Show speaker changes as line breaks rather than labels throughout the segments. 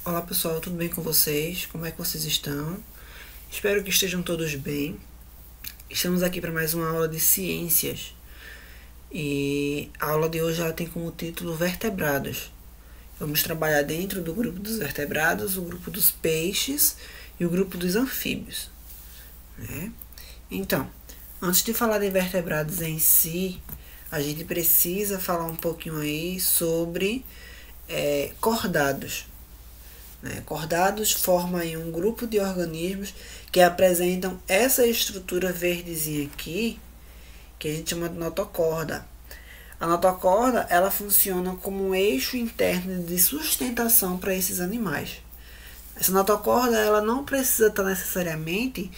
Olá pessoal, tudo bem com vocês? Como é que vocês estão? Espero que estejam todos bem. Estamos aqui para mais uma aula de ciências e a aula de hoje ela tem como título Vertebrados. Vamos trabalhar dentro do grupo dos vertebrados, o grupo dos peixes e o grupo dos anfíbios, né? Então, antes de falar de vertebrados em si, a gente precisa falar um pouquinho aí sobre cordados. Cordados formam aí um grupo de organismos que apresentam essa estrutura verdezinha aqui, que a gente chama de notocorda. A notocorda ela funciona como um eixo interno de sustentação para esses animais. Essa notocorda ela não precisa estar necessariamente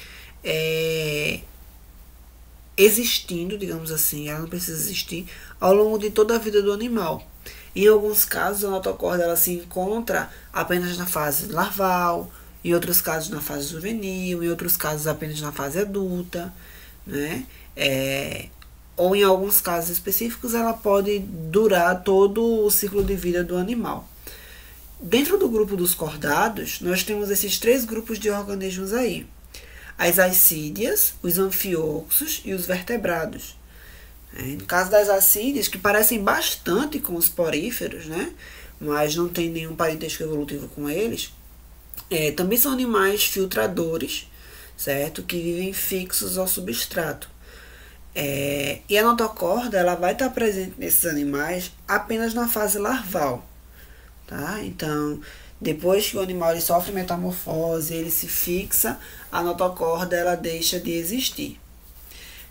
existindo, digamos assim, ela não precisa existir ao longo de toda a vida do animal. Em alguns casos, a notocorda ela se encontra apenas na fase larval, em outros casos na fase juvenil, em outros casos apenas na fase adulta, né? Ou em alguns casos específicos, ela pode durar todo o ciclo de vida do animal. Dentro do grupo dos cordados, nós temos esses três grupos de organismos aí: as ascídeas, os anfíoxos e os vertebrados. No caso das ascídeas, que parecem bastante com os poríferos, né? Mas não tem nenhum parentesco evolutivo com eles, também são animais filtradores, certo? Que vivem fixos ao substrato. E a notocorda ela vai estar presente nesses animais apenas na fase larval, tá? Então, depois que o animal ele sofre metamorfose, ele se fixa, a notocorda ela deixa de existir.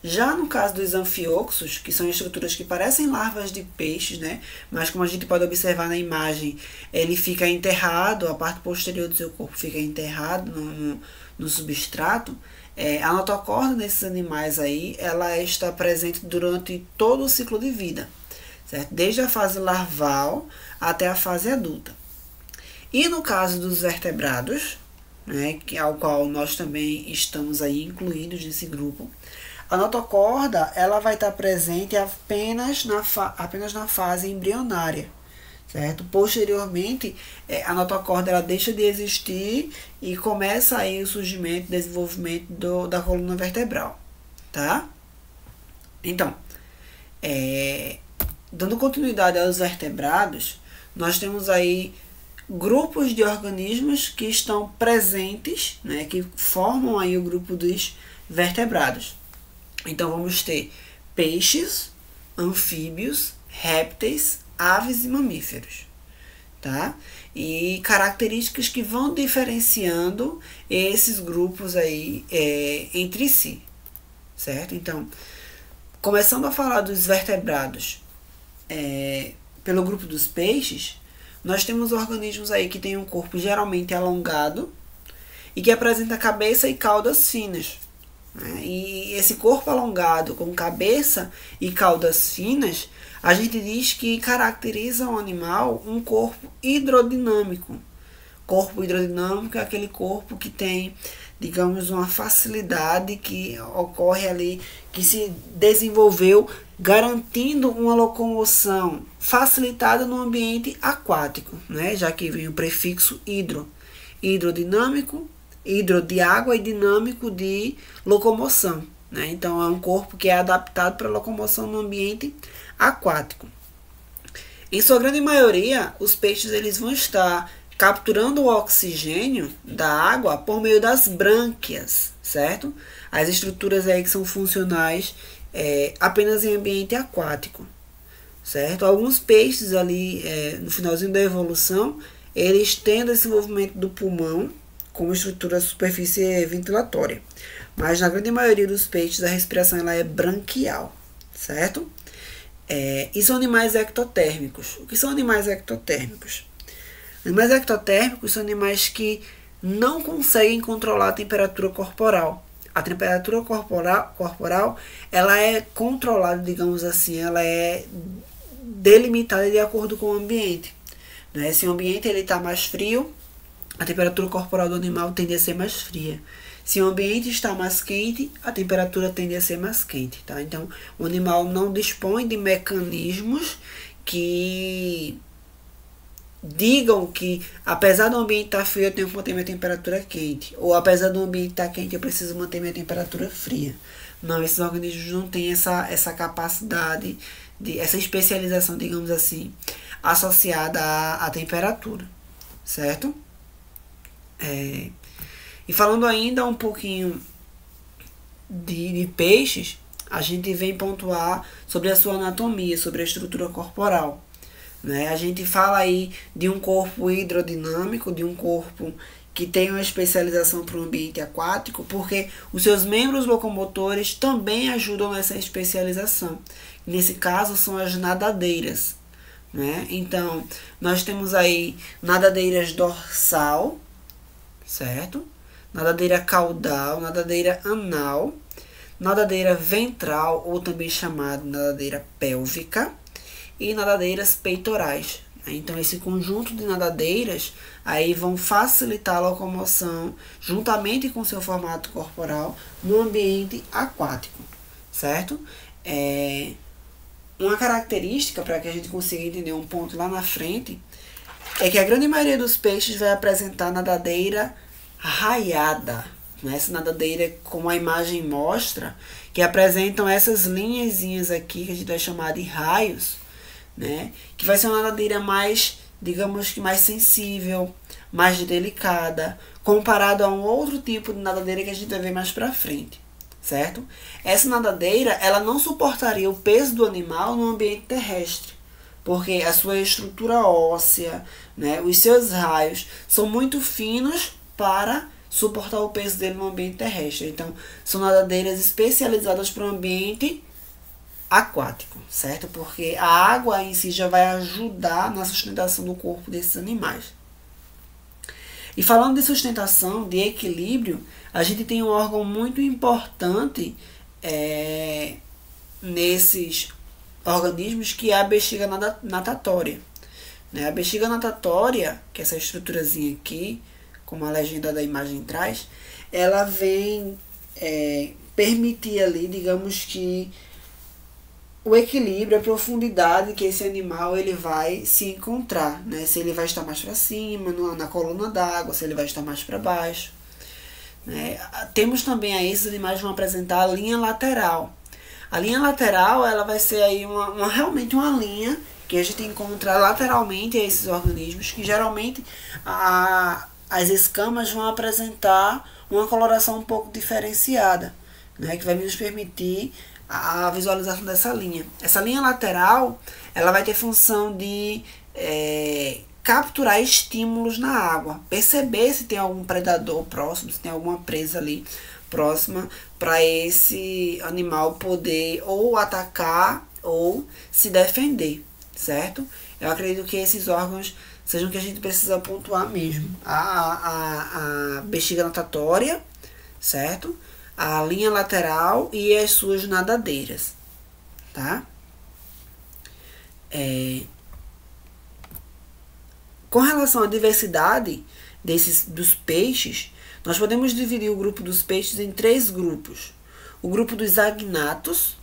Já no caso dos anfíoxos, que são estruturas que parecem larvas de peixes, né? Mas como a gente pode observar na imagem, ele fica enterrado, a parte posterior do seu corpo fica enterrado no substrato. A notocorda nesses animais aí, ela está presente durante todo o ciclo de vida, certo? Desde a fase larval até a fase adulta. E no caso dos vertebrados, né, ao qual nós também estamos aí incluídos nesse grupo, a notocorda ela vai estar presente apenas na fase embrionária, certo? Posteriormente, a notocorda ela deixa de existir e começa aí o surgimento e desenvolvimento da coluna vertebral, tá? Então, dando continuidade aos vertebrados, nós temos aí grupos de organismos que estão presentes, né, que formam aí o grupo dos vertebrados. Então vamos ter peixes, anfíbios, répteis, aves e mamíferos, tá? E características que vão diferenciando esses grupos aí entre si, certo? Então, começando a falar dos vertebrados pelo grupo dos peixes, nós temos organismos aí que têm um corpo geralmente alongado e que apresenta cabeça e caudas finas. E esse corpo alongado com cabeça e caudas finas, a gente diz que caracteriza o animal um corpo hidrodinâmico. Corpo hidrodinâmico é aquele corpo que tem, digamos, uma facilidade que ocorre ali, que se desenvolveu garantindo uma locomoção facilitada no ambiente aquático, né? Já que vem o prefixo hidro, hidrodinâmico, hidro de água e dinâmico de locomoção, né? Então é um corpo que é adaptado para locomoção no ambiente aquático. Em sua grande maioria, os peixes eles vão estar capturando o oxigênio da água por meio das brânquias, certo? As estruturas aí que são funcionais apenas em ambiente aquático, certo? Alguns peixes ali no finalzinho da evolução, eles têm o desenvolvimento do pulmão como estrutura superfície ventilatória. Mas na grande maioria dos peixes a respiração ela é branquial, certo? E são animais ectotérmicos. O que são animais ectotérmicos? Animais ectotérmicos são animais que não conseguem controlar a temperatura corporal. A temperatura corporal ela é controlada, digamos assim, ela é delimitada de acordo com o ambiente, né? Se o ambiente está mais frio, a temperatura corporal do animal tende a ser mais fria. Se o ambiente está mais quente, a temperatura tende a ser mais quente, tá? Então, o animal não dispõe de mecanismos que digam que, apesar do ambiente estar frio, eu tenho que manter minha temperatura quente. Ou apesar do ambiente estar quente, eu preciso manter minha temperatura fria. Não, esses organismos não têm essa capacidade, essa especialização, digamos assim, associada à temperatura. Certo? E falando ainda um pouquinho de peixes, a gente vem pontuar sobre a sua anatomia, sobre a estrutura corporal. Né? A gente fala aí de um corpo hidrodinâmico, de um corpo que tem uma especialização para o ambiente aquático, porque os seus membros locomotores também ajudam nessa especialização. Nesse caso, são as nadadeiras. Né? Então, nós temos aí nadadeiras dorsal, certo? Nadadeira caudal, nadadeira anal, nadadeira ventral, ou também chamada nadadeira pélvica, e nadadeiras peitorais. Então, esse conjunto de nadadeiras aí vão facilitar a locomoção, juntamente com seu formato corporal, no ambiente aquático, certo? Uma característica, para que a gente consiga entender um ponto lá na frente, é que a grande maioria dos peixes vai apresentar nadadeira raiada. Essa nadadeira, como a imagem mostra, que apresentam essas linhazinhas aqui, que a gente vai chamar de raios, né? Que vai ser uma nadadeira mais, digamos que mais sensível, mais delicada, comparado a um outro tipo de nadadeira que a gente vai ver mais pra frente, certo? Essa nadadeira, ela não suportaria o peso do animal no ambiente terrestre, porque a sua estrutura óssea, né, os seus raios são muito finos para suportar o peso dele no ambiente terrestre. Então, são nadadeiras especializadas para o ambiente aquático, certo? Porque a água em si já vai ajudar na sustentação do corpo desses animais. E falando de sustentação, de equilíbrio, a gente tem um órgão muito importante nesses organismos, que é a bexiga natatória. Né? A bexiga natatória, que é essa estruturazinha aqui, como a legenda da imagem traz, ela vem permitir ali, digamos que, o equilíbrio, a profundidade que esse animal ele vai se encontrar, né? Se ele vai estar mais para cima, na coluna d'água, se ele vai estar mais para baixo. Né? Temos também aí, esses animais vão apresentar a linha lateral. A linha lateral, ela vai ser aí realmente uma linha que a gente encontra lateralmente a esses organismos, que geralmente as escamas vão apresentar uma coloração um pouco diferenciada, né? Que vai nos permitir a visualização dessa linha. Essa linha lateral, ela vai ter função de capturar estímulos na água, perceber se tem algum predador próximo, se tem alguma presa ali próxima, para esse animal poder ou atacar ou se defender, certo? Eu acredito que esses órgãos sejam que a gente precisa pontuar mesmo. A bexiga natatória, certo? A linha lateral e as suas nadadeiras, tá? Com relação à diversidade dos peixes, nós podemos dividir o grupo dos peixes em 3 grupos. O grupo dos agnatos,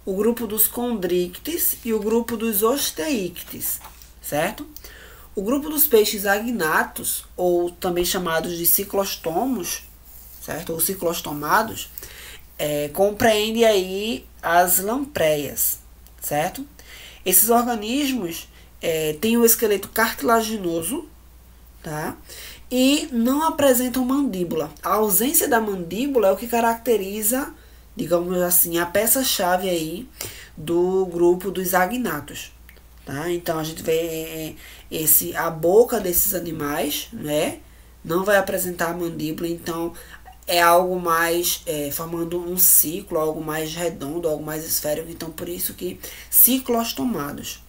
o grupo dos condrictes e o grupo dos osteíctes, certo? O grupo dos peixes agnatos, ou também chamados de ciclostomos, certo? Ou ciclostomados, compreende aí as lampreias, certo? Esses organismos têm um esqueleto cartilaginoso, tá? E não apresentam mandíbula. A ausência da mandíbula é o que caracteriza, digamos assim, a peça-chave aí do grupo dos agnatos. Tá? Então a gente vê a boca desses animais, né? Não vai apresentar a mandíbula, então é algo mais formando um ciclo, algo mais redondo, algo mais esférico, então por isso que ciclostomados.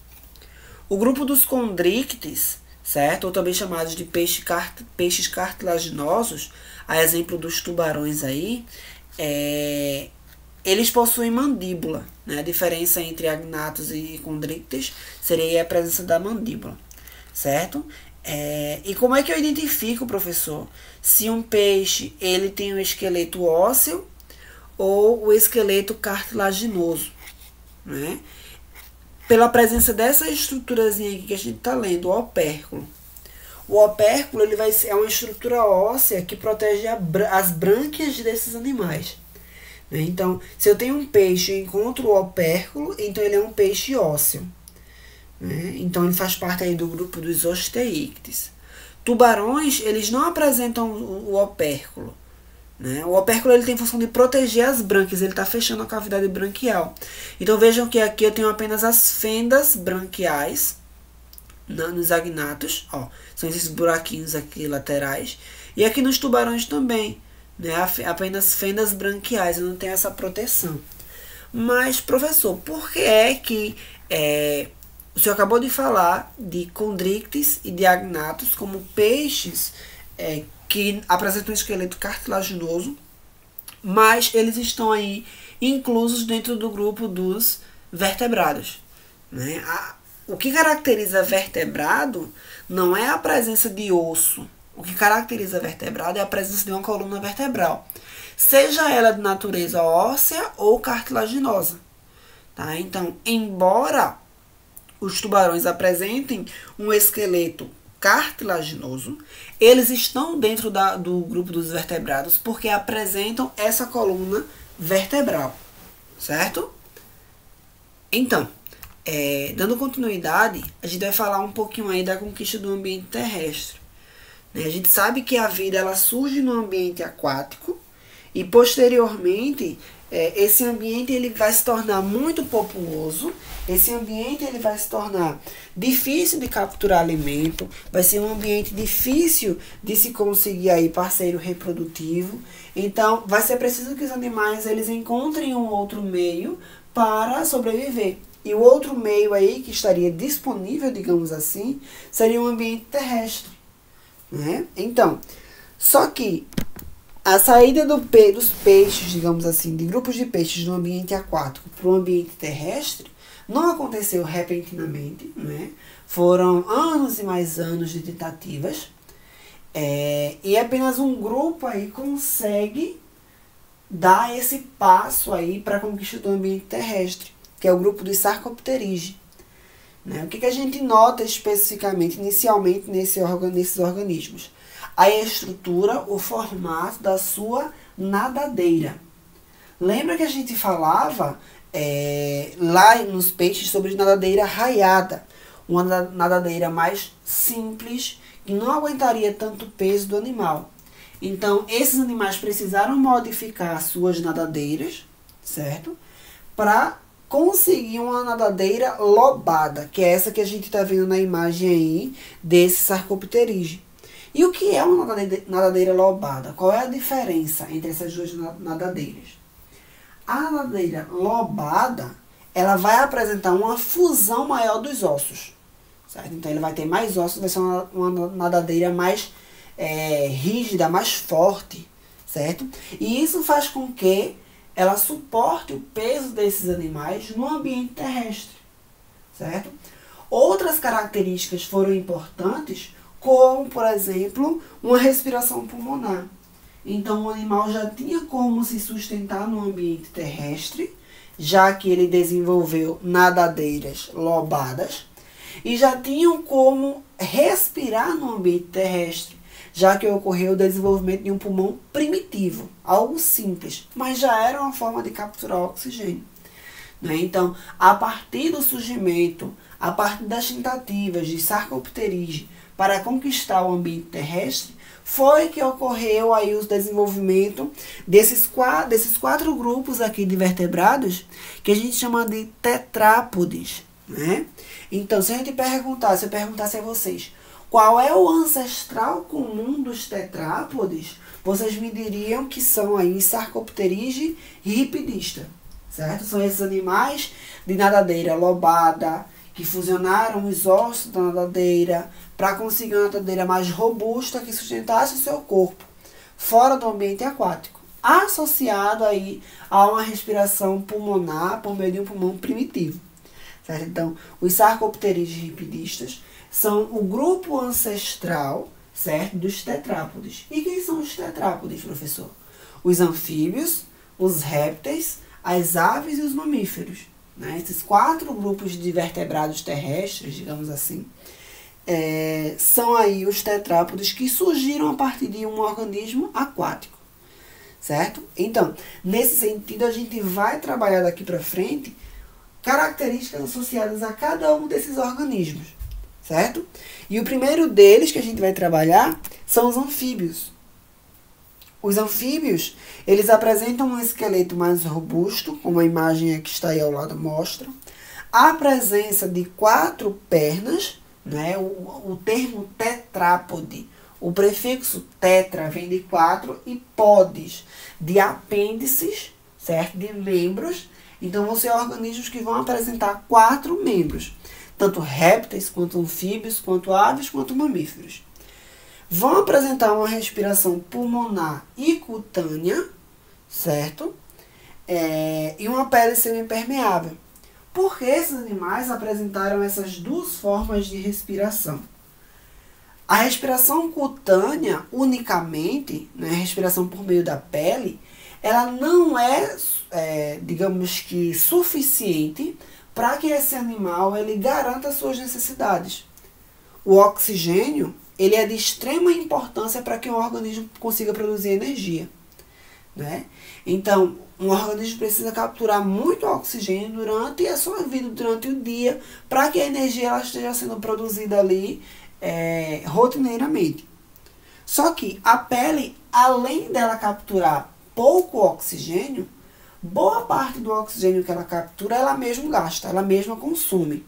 O grupo dos condrictes, certo? Ou também chamados de peixes cartilaginosos, a exemplo dos tubarões aí, eles possuem mandíbula, né? A diferença entre agnatos e condrictes seria a presença da mandíbula, certo? E como é que eu identifico, professor, se um peixe ele tem um esqueleto ósseo ou o esqueleto cartilaginoso, né? pela presença dessa estruturazinha aqui que a gente está lendo, o opérculo. O opérculo ele é uma estrutura óssea que protege as brânquias desses animais. Né? Então, se eu tenho um peixe e encontro o opérculo, então ele é um peixe ósseo. Né? Então, ele faz parte aí do grupo dos osteíctes. Tubarões, eles não apresentam o opérculo. Né? O opérculo ele tem função de proteger as brânquias, ele está fechando a cavidade branquial. Então, vejam que aqui eu tenho apenas as fendas branquiais, nos agnatos, ó, são esses buraquinhos aqui laterais, e aqui nos tubarões também, né, apenas fendas branquiais, eu não tenho essa proteção. Mas, professor, por que é que o senhor acabou de falar de condrictes e de agnatos como peixes que apresentam um esqueleto cartilaginoso, mas eles estão aí inclusos dentro do grupo dos vertebrados, né? O que caracteriza vertebrado não é a presença de osso. O que caracteriza vertebrado é a presença de uma coluna vertebral, seja ela de natureza óssea ou cartilaginosa. Tá? Então, embora os tubarões apresentem um esqueleto cartilaginoso, eles estão dentro do grupo dos vertebrados porque apresentam essa coluna vertebral, certo? Então, dando continuidade, a gente vai falar um pouquinho aí da conquista do ambiente terrestre. Né? A gente sabe que a vida ela surge no ambiente aquático e posteriormente esse ambiente ele vai se tornar muito populoso, esse ambiente ele vai se tornar difícil de capturar alimento, vai ser um ambiente difícil de se conseguir aí parceiro reprodutivo, então vai ser preciso que os animais eles encontrem um outro meio para sobreviver. E o outro meio aí que estaria disponível, digamos assim, seria um ambiente terrestre. Né? Então, só que a saída dos peixes, digamos assim, de grupos de peixes do ambiente aquático para o ambiente terrestre, não aconteceu repentinamente. Né? Foram anos e mais anos de tentativas. E apenas um grupo aí consegue dar esse passo aí para a conquista do ambiente terrestre, que é o grupo dos Sarcopterygii. Né? O que a gente nota especificamente, inicialmente, nesses organismos? A estrutura, o formato da sua nadadeira. Lembra que a gente falava lá nos peixes sobre nadadeira raiada, uma nadadeira mais simples, que não aguentaria tanto peso do animal. Então, esses animais precisaram modificar suas nadadeiras, certo? Para conseguir uma nadadeira lobada, que é essa que a gente está vendo na imagem aí desse Sarcopterygii. E o que é uma nadadeira lobada? Qual é a diferença entre essas duas nadadeiras? A nadadeira lobada, ela vai apresentar uma fusão maior dos ossos, certo? Então, ele vai ter mais ossos, vai ser uma nadadeira mais rígida, mais forte, certo? E isso faz com que ela suporte o peso desses animais no ambiente terrestre, certo? Outras características foram importantes, como, por exemplo, uma respiração pulmonar. Então, o animal já tinha como se sustentar no ambiente terrestre, já que ele desenvolveu nadadeiras lobadas, e já tinham como respirar no ambiente terrestre, já que ocorreu o desenvolvimento de um pulmão primitivo, algo simples, mas já era uma forma de capturar oxigênio. Né? Então, a partir do surgimento, a partir das tentativas de Sarcopterygii para conquistar o ambiente terrestre, foi que ocorreu aí o desenvolvimento desses quatro grupos aqui de vertebrados, que a gente chama de tetrápodes. Né? Então, se eu perguntasse a vocês, qual é o ancestral comum dos tetrápodes, vocês me diriam que são aí Sarcopterygii e Ripidista, certo? São esses animais de nadadeira lobada, que fusionaram os ossos da nadadeira para conseguir uma nadadeira mais robusta que sustentasse o seu corpo fora do ambiente aquático, associado aí a uma respiração pulmonar por meio de um pulmão primitivo. Certo? Então, os Sarcopterygii e Ripidistas são o grupo ancestral, certo, dos tetrápodes. E quem são os tetrápodes, professor? Os anfíbios, os répteis, as aves e os mamíferos. né? Esses 4 grupos de vertebrados terrestres, digamos assim, são aí os tetrápodes que surgiram a partir de um organismo aquático, certo? Então, nesse sentido, a gente vai trabalhar daqui para frente características associadas a cada um desses organismos, certo? E o primeiro deles que a gente vai trabalhar são os anfíbios. Os anfíbios, eles apresentam um esqueleto mais robusto, como a imagem que está aí ao lado mostra, a presença de 4 pernas, né? O termo tetrápode, o prefixo tetra vem de 4 e podes, de apêndices, certo? De membros. Então, vão ser organismos que vão apresentar 4 membros, tanto répteis, quanto anfíbios, quanto aves, quanto mamíferos. Vão apresentar uma respiração pulmonar e cutânea, certo? E uma pele semipermeável. Por que esses animais apresentaram essas 2 formas de respiração? A respiração cutânea, unicamente, né, respiração por meio da pele, ela não digamos que, suficiente para que esse animal ele garanta suas necessidades. O oxigênio ele é de extrema importância para que um organismo consiga produzir energia, né? Então, um organismo precisa capturar muito oxigênio durante a sua vida, durante o dia, para que a energia ela esteja sendo produzida ali rotineiramente. Só que a pele, além dela capturar pouco oxigênio, boa parte do oxigênio que ela captura, ela mesma gasta, ela mesma consome,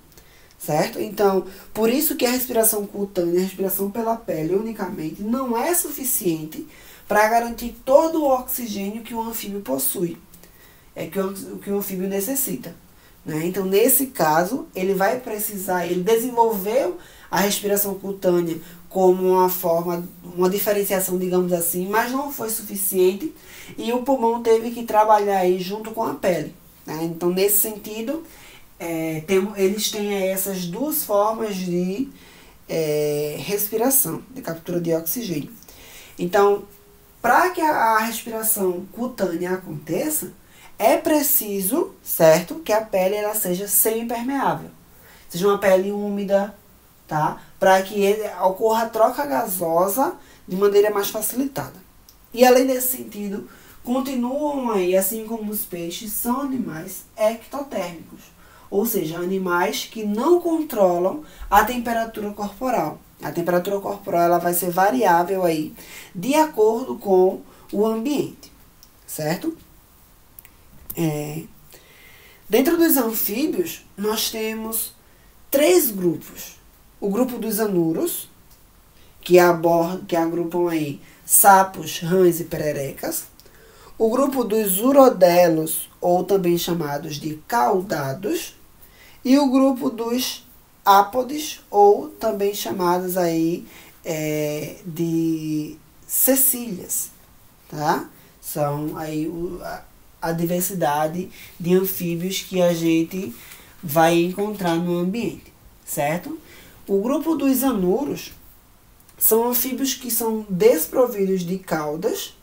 certo? Então, por isso que a respiração cutânea, a respiração pela pele unicamente, não é suficiente para garantir todo o oxigênio que o anfíbio possui, que o anfíbio necessita, né? Então, nesse caso, ele vai precisar, ele desenvolveu a respiração cutânea como uma forma, uma diferenciação, digamos assim, mas não foi suficiente e o pulmão teve que trabalhar aí junto com a pele, né? Então, nesse sentido, eles têm essas 2 formas de respiração, de captura de oxigênio. Então, para que a respiração cutânea aconteça, é preciso, certo, que a pele ela seja semipermeável, seja uma pele úmida, tá? Para que ocorra a troca gasosa de maneira mais facilitada. E além desse sentido, continuam aí, assim como os peixes, são animais ectotérmicos, ou seja, animais que não controlam a temperatura corporal. A temperatura corporal ela vai ser variável aí de acordo com o ambiente, certo? Dentro dos anfíbios, nós temos 3 grupos. O grupo dos anuros, que agrupam aí sapos, rãs e pererecas. O grupo dos urodelos, ou também chamados de caudados. E o grupo dos ápodes, ou também chamados aí de cecílias, tá? São aí a diversidade de anfíbios que a gente vai encontrar no ambiente, certo? O grupo dos anuros são anfíbios que são desprovidos de caudas,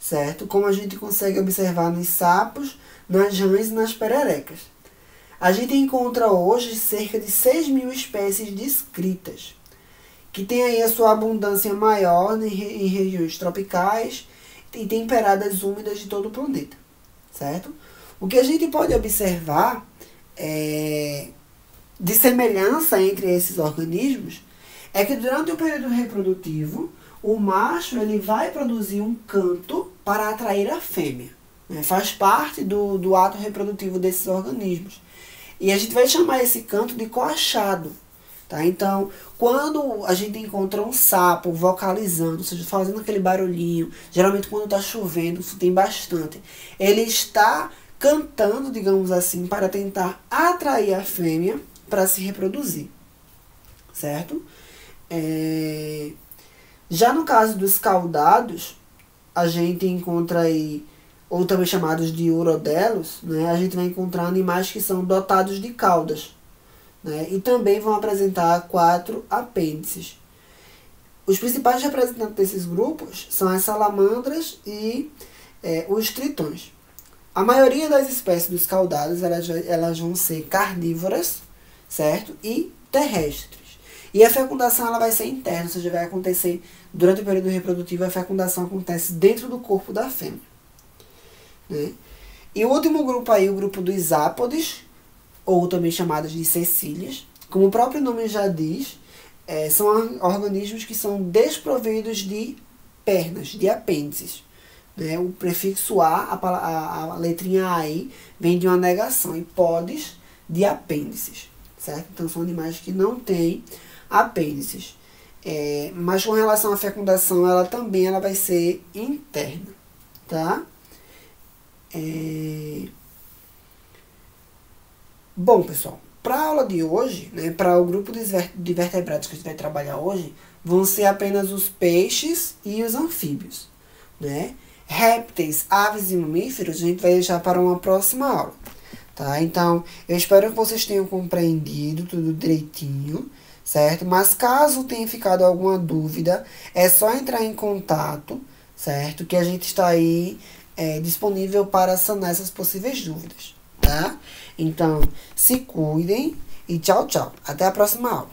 certo? Como a gente consegue observar nos sapos, nas rãs e nas pererecas. A gente encontra hoje cerca de 6.000 espécies descritas, que tem aí a sua abundância maior em regiões tropicais e temperadas úmidas de todo o planeta, certo? O que a gente pode observar de semelhança entre esses organismos é que durante o período reprodutivo, o macho ele vai produzir um canto para atrair a fêmea, né? Faz parte do ato reprodutivo desses organismos. E a gente vai chamar esse canto de coachado, tá? Então, quando a gente encontra um sapo vocalizando, ou seja, fazendo aquele barulhinho, geralmente quando está chovendo, isso tem bastante, ele está cantando, digamos assim, para tentar atrair a fêmea para se reproduzir, certo? Já no caso dos caudados, a gente encontra aí, ou também chamados de urodelos, né? A gente vai encontrar animais que são dotados de caudas, né? E também vão apresentar 4 apêndices. Os principais representantes desses grupos são as salamandras e os tritões. A maioria das espécies dos caudados, elas vão ser carnívoras, certo? E terrestres. E a fecundação ela vai ser interna, ou seja, vai acontecer durante o período reprodutivo, a fecundação acontece dentro do corpo da fêmea. Né? E o último grupo aí, o grupo dos ápodes, ou também chamados de cecílias, como o próprio nome já diz, são organismos que são desprovidos de pernas, de apêndices. Né? O prefixo a letrinha A aí, vem de uma negação, e podes de apêndices. Certo? Então são animais que não têm apêndices. Mas com relação à fecundação, ela também vai ser interna. Tá? Bom, pessoal, para a aula de hoje, né, para o grupo de vertebrados que a gente vai trabalhar hoje, vão ser apenas os peixes e os anfíbios. Né? Répteis, aves e mamíferos, a gente vai deixar para uma próxima aula. Tá? Então, eu espero que vocês tenham compreendido tudo direitinho, certo? Mas caso tenha ficado alguma dúvida, é só entrar em contato, certo? Que a gente está aí disponível para sanar essas possíveis dúvidas, tá? Então, se cuidem e tchau, tchau. Até a próxima aula.